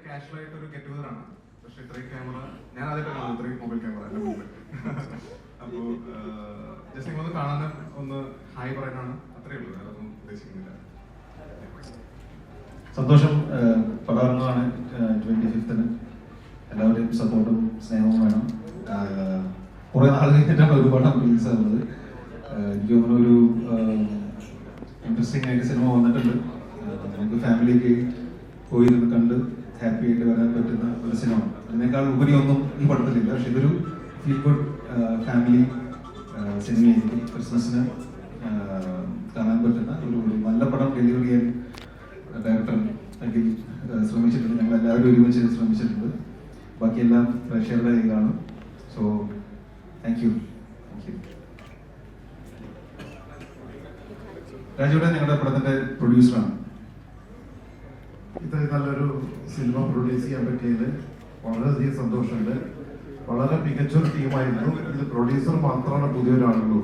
Casual ആയിട്ട് ഒരു get together ആണ്. പക്ഷെ ഇത്രയും ക്യാമറ ഞാൻ ആദ്യമായിട്ട് കാണുന്നത്, ഇത്രയും മൊബൈൽ ക്യാമറ എൻ്റെ മുമ്പിൽ. അപ്പോൾ ജസ്റ്റ് നിങ്ങളൊന്ന് കാണാനും ഒന്ന് ഹായ് പറയാനാണ്, അത്രയേ ഉള്ളൂ, അതൊന്നും ഉദ്ദേശിക്കുന്നില്ല. സന്തോഷം. പടാർന്നതാണ് 25th. എല്ലാവരുടെയും സപ്പോർട്ടും സ്നേഹവും വേണം. കുറെ നാൾ കഴിഞ്ഞിട്ടാണ് ഒരു പടം റിലീസ് ആവുന്നത്. എനിക്ക് തോന്നുന്നു ഒരു ഇൻട്രസ്റ്റിംഗ് ആയിട്ട് സിനിമ വന്നിട്ടുണ്ട്. നമുക്ക് ഫാമിലിക്ക് പോയിരുന്ന് കണ്ട് ഹാപ്പി ആയിട്ട് വരാൻ പറ്റുന്ന ഒരു സിനിമ. അതിനേക്കാൾ ഉപരി ഒന്നും ഈ പടത്തിലില്ല. പക്ഷെ ഇതൊരു ഫീൽ ഗുഡ് ഫാമിലി സിനിമയായിരിക്കും. ക്രിസ്മസിന് കാണാൻ പറ്റുന്ന ഒരു നല്ല പടം ഡെലിവറി ചെയ്യാൻ ഡയറക്ടർ അഖിൽ ശ്രമിച്ചിട്ടുണ്ട്. ഞങ്ങൾ എല്ലാവരും ഒരുമിച്ച് ശ്രമിച്ചിട്ടുണ്ട്. ബാക്കിയെല്ലാം പ്രേക്ഷകരുടെ കയ്യിലാണ്. So thank you. രാജുവിടെ ഞങ്ങളുടെ പടത്തിന്റെ പ്രൊഡ്യൂസറാണ്. ഇത്രയും നല്ലൊരു സിനിമ പ്രൊഡ്യൂസ് ചെയ്യാൻ പറ്റിയതിൽ വളരെയധികം സന്തോഷമുണ്ട്. വളരെ മികച്ചൊരു ടീമായിരുന്നു. ഇത് പ്രൊഡ്യൂസർ മാത്രമാണ് പുതിയൊരാളുള്ളൂ.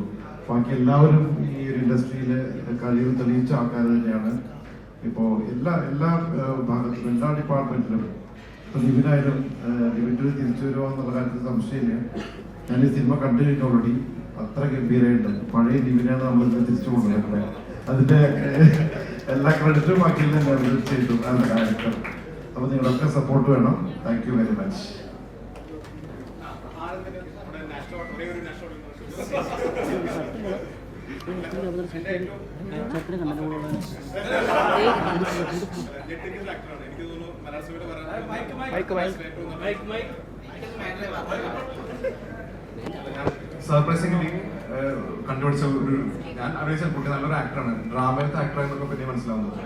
ബാക്കി എല്ലാവരും ഈ ഒരു ഇൻഡസ്ട്രിയിൽ കഴിവ് തെളിയിച്ച ആൾക്കാർ തന്നെയാണ്. ഇപ്പോൾ എല്ലാ ഭാഗത്തും എല്ലാ ഡിപ്പാർട്ട്മെന്റിലും ഇപ്പോൾ ലിവിനായാലും ലിവിൻ്റെ തിരിച്ചു വരുമോ എന്നുള്ള കാര്യത്തിൽ സംശയമില്ല. ഞാൻ ഈ സിനിമ കണ്ടു കഴിഞ്ഞ ഓൾറെഡി അത്ര ഗംഭീരമായിട്ട് പഴയ ലിവിനാണ് നമ്മൾ തിരിച്ചു കൊണ്ടുവരുന്നത്. അതിന്റെ എല്ലാ ക്രെഡിറ്റും ബാക്കി ചെയ്തു ആസ് എ ഡയറക്ടർ. അപ്പോൾ നിങ്ങളൊക്കെ സപ്പോർട്ട് വേണം. Thank you very much. Surprisingly കണ്ടുപിടിച്ച ഒരു ഞാൻ അറിയിച്ച കുട്ടി നല്ലൊരു ആക്ടറാണ്. ഡ്രാമയിലത്തെ ആക്ടർ എന്നൊക്കെ പിന്നെ മനസ്സിലാവുന്നത്.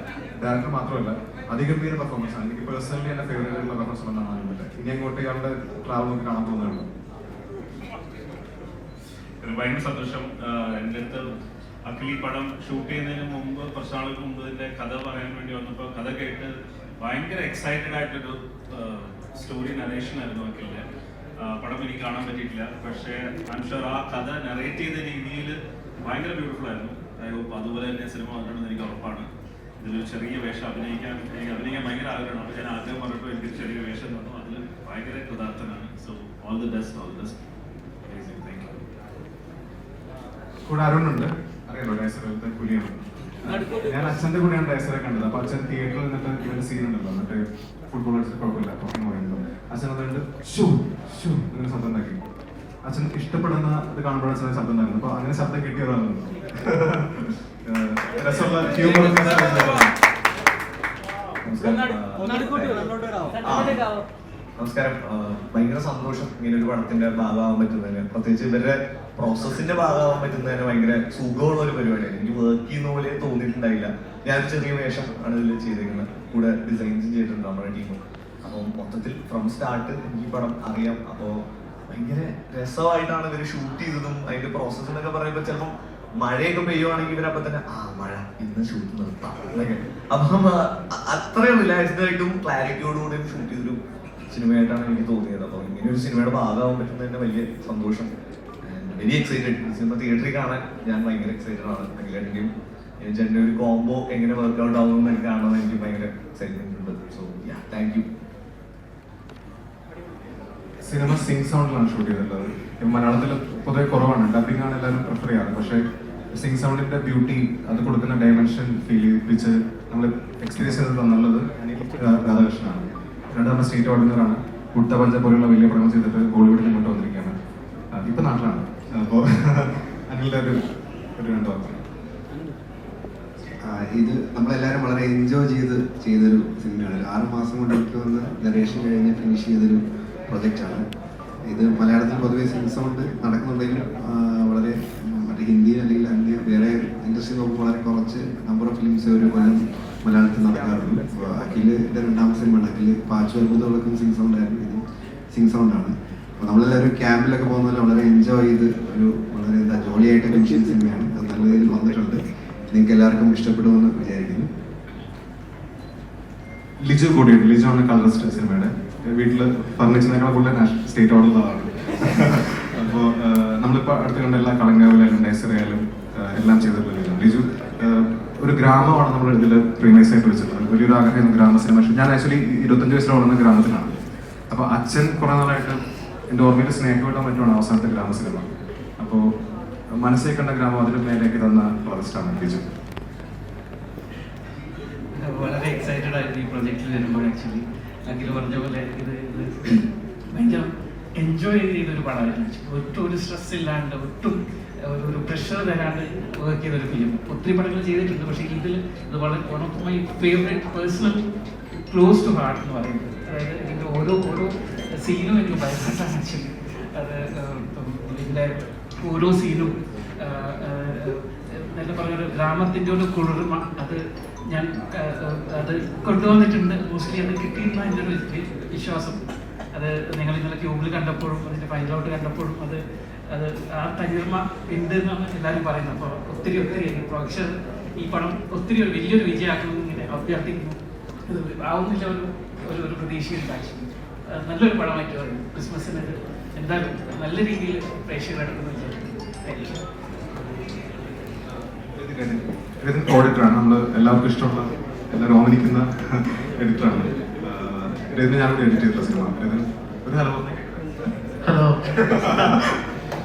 ഡയറക്ടർ മാത്രമല്ല, അതിഗംഭീര പെർഫോമൻസ് ആണ്. എനിക്ക് പേഴ്സണലി എന്റെ ഫേവറേറ്റ് ആയിട്ടുള്ള പെർഫോമൻസ് ഒന്നും കാണാൻ പറ്റില്ല. ഇനി അങ്ങോട്ട് ഇയാളുടെ ട്രാവൽ നമുക്ക് കാണാൻ പോകുന്നതാണ്. ഭയങ്കര സന്തോഷം. എൻ്റെ അടുത്ത് അഖിൽ ഈ പടം ഷൂട്ട് ചെയ്യുന്നതിന് മുമ്പ്, കുറച്ച് നാൾക്ക് മുമ്പ് ഇതിന്റെ കഥ പറയാൻ വേണ്ടി വന്നപ്പോൾ കഥ കേട്ട് ഭയങ്കര എക്സൈറ്റഡ് ആയിട്ടൊരു സ്റ്റോറി നരേഷൻ ആയിരുന്നു അഖിലിന്റെ. പടം എനിക്ക് കാണാൻ പറ്റിയിട്ടില്ല. പക്ഷേ ഐ എം ഷുവർ ആ കഥ നറേറ്റ് ചെയ്ത രീതിയിൽ ഭയങ്കര ബ്യൂട്ടിഫുൾ ആയിരുന്നു. അതുപോലെ തന്നെ സിനിമ വന്നിട്ടുണ്ടെന്ന് എനിക്ക് ഉറപ്പാണ്. ഇതിലൊരു ചെറിയ വേഷം അഭിനയിക്കാൻ ഭയങ്കര ആഗ്രഹമാണ്. അപ്പോൾ ഞാൻ ആദ്യം പറഞ്ഞപ്പോൾ എനിക്ക് ചെറിയ വേഷം തന്നു. അതിൽ ഭയങ്കര കൃതാർത്ഥനാണ്. So all the best, all the best. Thank you. കൂടെ അരുണുണ്ട്, അറിയാലോ, ഡയസറിലത്തെ പുലിയാണ്. ഞാൻ അച്ഛന്റെ കൂടെയാണ് ഡയസറെ കണ്ടത്. അപ്പൊ അച്ഛൻ തിയേറ്ററിൽ നിന്നിട്ട് ഇവന്റെ സീൻ ഉണ്ടല്ലോ, എന്നിട്ട് ഫുട്ബോൾ കളിച്ചിട്ട് കുഴപ്പമില്ല എന്ന് പറയുന്നത്. അച്ഛൻ അതുകൊണ്ട് ഷൂ ഷൂ അങ്ങനെ ശബ്ദം ഉണ്ടാക്കി. അച്ഛൻ ഇഷ്ടപ്പെടുന്ന ഇത് കാണുമ്പോഴാണ് അച്ഛൻ ശബ്ദം ഉണ്ടാക്കുന്നത്. അപ്പൊ അങ്ങനെ ശബ്ദം കിട്ടിയതാണ്. രസമുള്ള ഹ്യൂമർ. നമസ്കാരം. ഭയങ്കര സന്തോഷം ഇങ്ങനെ ഒരു പടത്തിന്റെ ഭാഗമാകാൻ പറ്റുന്നതിന്. പ്രത്യേകിച്ച് ഇവരുടെ പ്രോസസ്സിന്റെ ഭാഗമാകാൻ പറ്റുന്നതിന് ഭയങ്കര സുഖമുള്ള ഒരു പരിപാടിയാണ്. എനിക്ക് വർക്ക് ചെയ്യുന്ന പോലെ തോന്നിയിട്ടുണ്ടായില്ല. ഞാനൊരു ചെറിയ വേഷം ആണ് ഇതിൽ ചെയ്തിരിക്കുന്നത്. കൂടെ ഡിസൈൻസും ചെയ്തിട്ടുണ്ട് നമ്മുടെ ടീം. അപ്പോൾ മൊത്തത്തിൽ ഫ്രം സ്റ്റാർട്ട് എനിക്ക് ഈ പടം അറിയാം. അപ്പോൾ ഭയങ്കര രസമായിട്ടാണ് ഇവർ ഷൂട്ട് ചെയ്തതും. അതിന്റെ പ്രോസസ്സ് എന്നൊക്കെ പറയുമ്പോൾ ചിലപ്പം മഴയൊക്കെ പെയ്യുവാണെങ്കിൽ ഇവരപ്പം തന്നെ മഴ ഇന്ന് ഷൂട്ട് നിർത്താം എന്നൊക്കെ. അപ്പം അത്രയും റിലാക്സ്ഡ് ആയിട്ടും ക്ലാരിറ്റിയോടുകൂടി ഷൂട്ട് ചെയ്തൊരു സിനിമയായിട്ടാണ് എനിക്ക് തോന്നിയത്. അപ്പോൾ ഇങ്ങനെ ഒരു സിനിമയുടെ ഭാഗമാകാൻ പറ്റുന്നതിന്റെ വലിയ സന്തോഷം. Very excited. സിനിമ തിയേറ്ററിൽ കാണാൻ ഞാൻ ഭയങ്കര എക്സൈറ്റഡ് ആണ്. അഖിലേട്ടൻ്റെയും എൻ്റെ ഒരു കോംബോ എങ്ങനെ വർക്ക്ഔട്ട് ആവുമെന്ന് എനിക്ക് കാണുന്നത് എനിക്ക് ഭയങ്കര എക്സൈറ്റ്മെന്റ് ഉണ്ട്. So yeah, thank you. സിനിമ സിംഗ് സൗണ്ടിലാണ് ഷൂട്ട് ചെയ്തിട്ടുള്ളത്. മലയാളത്തിൽ പൊതുവെ കുറവാണ്, ഡബിംഗ് ആണ് എല്ലാവരും പ്രിഫർ ചെയ്യാറ്. പക്ഷേ സിംഗ് സൗണ്ടിന്റെ ബ്യൂട്ടി, അത് കൊടുക്കുന്ന ഡയമെൻഷൻ ഫീൽ ചെയ്യിപ്പിച്ച് നമ്മൾ എക്സ്പീരിയൻസ് ചെയ്ത് തന്നുള്ളത് രാധാകൃഷ്ണനാണ്. നമ്മുടെ സ്റ്റേറ്റ് ഓർഡിനറാണ്. കുട്ടപഞ്ച പോലുള്ള വലിയ പടങ്ങൾ ചെയ്തിട്ട് ബോളിവുഡിൽ ഇങ്ങോട്ട് വന്നിരിക്കുകയാണ്. ഇപ്പൊ നാട്ടിലാണ്. അപ്പോൾ അനിലിന്റെ ഒരു 2 വാക്ക്. ഇത് നമ്മളെല്ലാവരും വളരെ എൻജോയ് ചെയ്തൊരു സിനിമയാണ്. 6 മാസം കൊണ്ട് എനിക്ക് വന്ന് നരേഷൻ കഴിഞ്ഞ് ഫിനിഷ് ചെയ്തൊരു പ്രൊജക്റ്റാണ് ഇത്. മലയാളത്തിൽ പൊതുവെ സിംഗ് സൗണ്ട് നടക്കുന്നുണ്ടെങ്കിലും വളരെ മറ്റേ ഹിന്ദി അല്ലെങ്കിൽ അന്യ വേറെ ഇൻഡസ്ട്രി നോക്കുമ്പോൾ വളരെ കുറച്ച് നമ്പർ ഓഫ് ഫിലിംസ് ഒരു കൊല്ലം മലയാളത്തിൽ നടക്കാറുണ്ട്. അഖിലിന്റെ 2ാമത്തെ സിനിമയാണ്. അഖിൽ പാച്ചു അത്ഭുതങ്ങളൊക്കെ സിംഗ് സൗണ്ട് ആയിരുന്നു. ഇത് സിംഗ് സൗണ്ടാണ്. അപ്പോൾ നമ്മളെല്ലാവരും ക്യാമ്പിലൊക്കെ പോകുന്ന പോലെ വളരെ എൻജോയ് ചെയ്ത് ഒരു വളരെ ജോളിയായിട്ട് ഫിനിഷ് സിനിമയാണ്. അത് നല്ല രീതിയിൽ വന്നിട്ടുണ്ട്. നിങ്ങൾക്ക് എല്ലാവർക്കും ഇഷ്ടപ്പെടുമെന്ന് വിചാരിക്കുന്നു. ലിജു കൂടിയുണ്ട്. ലിജു ആണ് കളറിസ്റ്റ് സിനിമയുടെ. വീട്ടില് ഫർണിച്ചറിനേക്കാൾ കൂടുതൽ സ്റ്റേറ്റ് ഓർഡറുള്ളതാണ്. അപ്പോൾ നമ്മളിപ്പോൾ അടുത്ത് കണ്ട എല്ലാ കളങ്കാവിലായാലും ഡയസറിയായാലും എല്ലാം ചെയ്തിട്ടുള്ള ലിജു ഒരു ഗ്രാമമാണ് നമ്മൾ ഇതിൽ പ്രീമൈസ് ആയിട്ട് വെച്ചിട്ടുള്ളത്. വലിയൊരു ആഗ്രഹം ഗ്രാമ സിനിമ. ഞാൻ ആക്ച്വലി 25 വയസ്സിൽ വളർന്ന ഗ്രാമത്തിലാണ്. അപ്പൊ അച്ഛൻ കുറെ നാളായിട്ട് എൻ്റെ ഓർമ്മയിൽ സ്നേഹമായിട്ടോ മറ്റുമാണ് അവസാനത്തെ ഗ്രാമ സിനിമ. അപ്പോൾ മനസ്സിൽ കണ്ട ഗ്രാമം അതിന് മേലേക്ക് തന്ന പ്രോജക്റ്റാണ് ബിജു. വളരെ എക്സൈറ്റഡ് ആയിരുന്നു ഈ പ്രൊജക്റ്റിൽ വരുമ്പോൾ. ആക്ച്വലി അഖിൽ പറഞ്ഞ പോലെ ഇത് ഭയങ്കര എൻജോയ് ചെയ്തൊരു പടമായിരുന്നു. ഒട്ടും ഒരു സ്ട്രെസ് ഇല്ലാണ്ട്, ഒട്ടും ഒരു പ്രഷർ തരാണ്ട് വർക്ക് ചെയ്തൊരു ഫിലിം. ഒത്തിരി പടങ്ങൾ ചെയ്തിട്ടുണ്ട്, പക്ഷേ ഇതിൽ ഇത് വളരെ one of my favourite personal close to heart എന്ന് പറയുന്നത്. അതായത് ഇതിൻ്റെ ഓരോ സീനും എനിക്ക് ഭയങ്കരമാണ് ആക്ച്വലി. അത് ഇതിൻ്റെ ഓരോ സീനും നല്ല പറഞ്ഞൊരു ഗ്രാമത്തിൻ്റെ ഒരു കുളിർമ അത് ഞാൻ അത് കൊണ്ടുവന്നിട്ടുണ്ട്. മോസ്റ്റ്ലി അത് കിട്ടിയിരുന്ന എൻ്റെ ഒരു വിശ്വാസം. അത് നിങ്ങൾ ഇന്നലെ ട്യൂബിൽ കണ്ടപ്പോഴും അതിൻ്റെ ഫൈനലോട്ട് കണ്ടപ്പോഴും അത് ആ തനിമ ഉണ്ട് എന്നാണ് എല്ലാവരും പറയുന്നത്. അപ്പോൾ ഒത്തിരി പ്രൊജക്ഷൻ ഈ പടം ഒത്തിരി ഒരു വലിയൊരു വിജയമാക്കണമെന്ന് ഇങ്ങനെ അഭ്യർത്ഥിക്കുന്നു. ഇത് ആവുന്നില്ല ഒരു പ്രതീക്ഷയില്ല. ആക്ച്വലി നല്ലൊരു പടമായിട്ട് പറയും. ക്രിസ്മസിന് എന്തായാലും നല്ല രീതിയിൽ പ്രേക്ഷകർ എടുക്കുന്നു വിചാരിക്കുന്നു. Thank you. ഓഡിറ്ററാണ്. നമ്മൾ എല്ലാവർക്കും ഇഷ്ടമുള്ള എല്ലാവരും ഓമനിക്കുന്ന എഡിറ്ററാണ്. രജനി ഞാനോട് എഡിറ്റ് ചെയ്തിട്ടുള്ള സിനിമ. ഒരു ഹലോ ഹലോ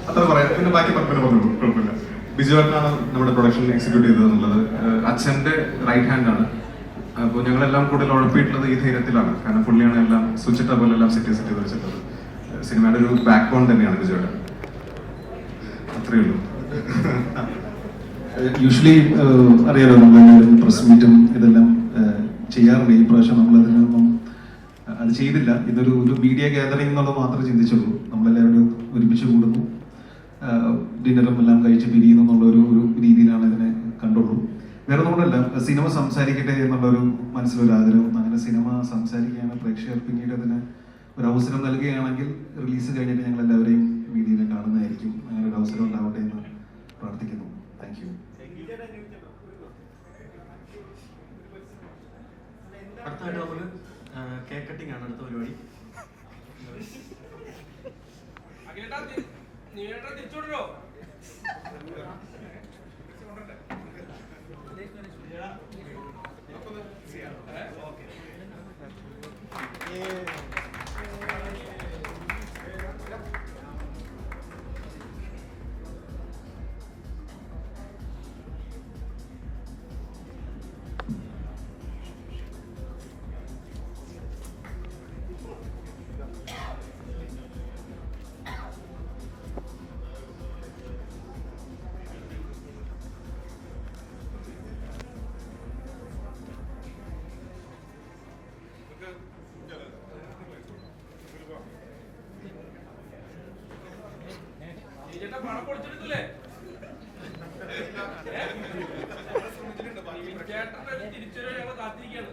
അത്ര പറയാം. പിന്നെ ബാക്കി പറഞ്ഞു കുഴപ്പമില്ല. ബിജുവേട്ടനാണ് നമ്മുടെ പ്രൊഡക്ഷൻ എക്സിക്യൂട്ട് ചെയ്തത് എന്നുള്ളത്. അച്ഛൻ്റെ റൈറ്റ് ഹാൻഡ് ആണ്. അപ്പോൾ ഞങ്ങളെല്ലാം കൂടുതൽ ഉഴപ്പിയിട്ടുള്ളത് ഈ ധൈര്യത്തിലാണ്. കാരണം പുള്ളിയാണ് എല്ലാം സ്വിച്ചിട്ട പോലെ എല്ലാം സെറ്റ് ചെയ്ത് വെച്ചിട്ടുള്ളത്. സിനിമയുടെ ഒരു ബാക്ക് ബോൺ തന്നെയാണ് ബിജുവേട്ടൻ. അത്രയേ ഉള്ളൂ. യൂഷ്വലി അറിയാലോ, നമ്മളെല്ലാവരും പ്രസ് മീറ്റും ഇതെല്ലാം ചെയ്യാറുണ്ട്. ഈ പ്രാവശ്യം നമ്മളതിനൊന്നും അത് ചെയ്തില്ല. ഇതൊരു മീഡിയ ഗാദറിംഗ് എന്നുള്ളത് മാത്രമേ ചിന്തിച്ചുള്ളൂ. നമ്മളെല്ലാവരും ഒരുമിച്ച് കൂടുന്നു, ഡിന്നറും എല്ലാം കഴിച്ച് പിരിയുന്നു എന്നുള്ള ഒരു രീതിയിലാണ് ഇതിനെ കണ്ടുള്ളൂ. വേറെ നമ്മളല്ല, സിനിമ സംസാരിക്കട്ടെ എന്നുള്ളൊരു മനസ്സിലൊരു ആഗ്രഹം. അങ്ങനെ സിനിമ സംസാരിക്കുകയാണ്, പ്രേക്ഷകർ പിന്നീട് അതിന് ഒരു അവസരം നൽകുകയാണെങ്കിൽ റിലീസ് കഴിഞ്ഞിട്ട് ഞങ്ങൾ എല്ലാവരെയും വീഡിയോയിൽ കാണുന്നതായിരിക്കും. അങ്ങനെ ഒരു അവസരം ഉണ്ടാവട്ടെ എന്ന് പ്രാർത്ഥിക്കുന്നു. Thank you. അടുത്തായിട്ട് നമുക്ക് കേക്ക് കട്ടിംഗ് ആണ് അടുത്ത പരിപാടി. തിരിച്ചോടോ പണം കൊടുത്തിട്ടില്ലേ? ചേട്ടൻ തിരിച്ചു ഞങ്ങൾ കാത്തിരിക്കുകയാണ്.